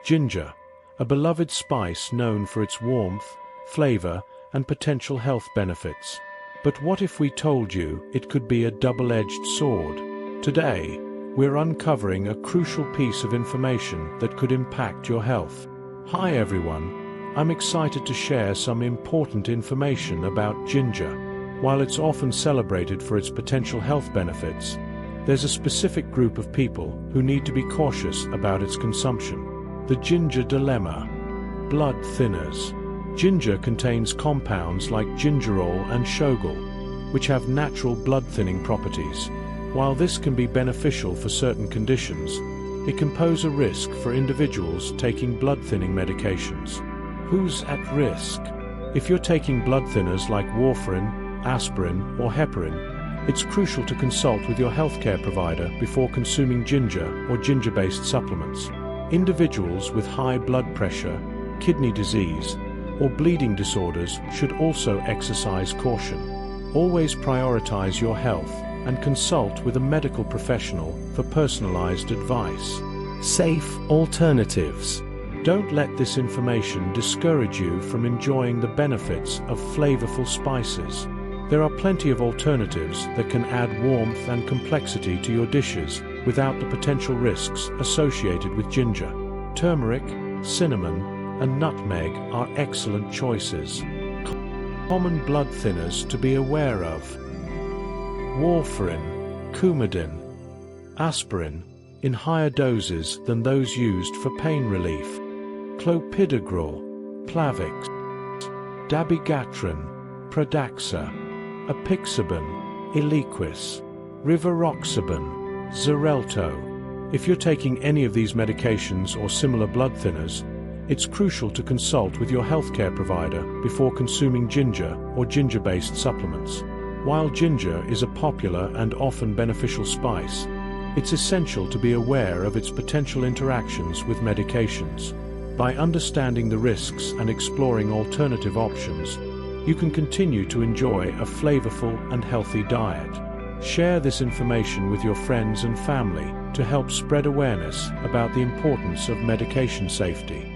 Ginger, a beloved spice known for its warmth, flavor, and potential health benefits. But what if we told you it could be a double-edged sword? Today, we're uncovering a crucial piece of information that could impact your health. Hi everyone, I'm excited to share some important information about ginger. While it's often celebrated for its potential health benefits, there's a specific group of people who need to be cautious about its consumption. The ginger dilemma. Blood thinners. Ginger contains compounds like gingerol and shogal, which have natural blood-thinning properties. While this can be beneficial for certain conditions, it can pose a risk for individuals taking blood-thinning medications. Who's at risk? If you're taking blood thinners like warfarin, aspirin, or heparin, it's crucial to consult with your healthcare provider before consuming ginger or ginger-based supplements. Individuals with high blood pressure, kidney disease, or bleeding disorders should also exercise caution. Always prioritize your health and consult with a medical professional for personalized advice. Safe alternatives. Don't let this information discourage you from enjoying the benefits of flavorful spices. There are plenty of alternatives that can add warmth and complexity to your dishes without the potential risks associated with ginger. Turmeric, cinnamon, and nutmeg are excellent choices. Common blood thinners to be aware of: warfarin, Coumadin, aspirin, in higher doses than those used for pain relief, clopidogrel, Plavix, dabigatran, Pradaxa, apixaban, Eliquis, rivaroxaban, Xarelto. If you're taking any of these medications or similar blood thinners, it's crucial to consult with your healthcare provider before consuming ginger or ginger-based supplements. While ginger is a popular and often beneficial spice, it's essential to be aware of its potential interactions with medications. By understanding the risks and exploring alternative options, you can continue to enjoy a flavorful and healthy diet. Share this information with your friends and family to help spread awareness about the importance of medication safety.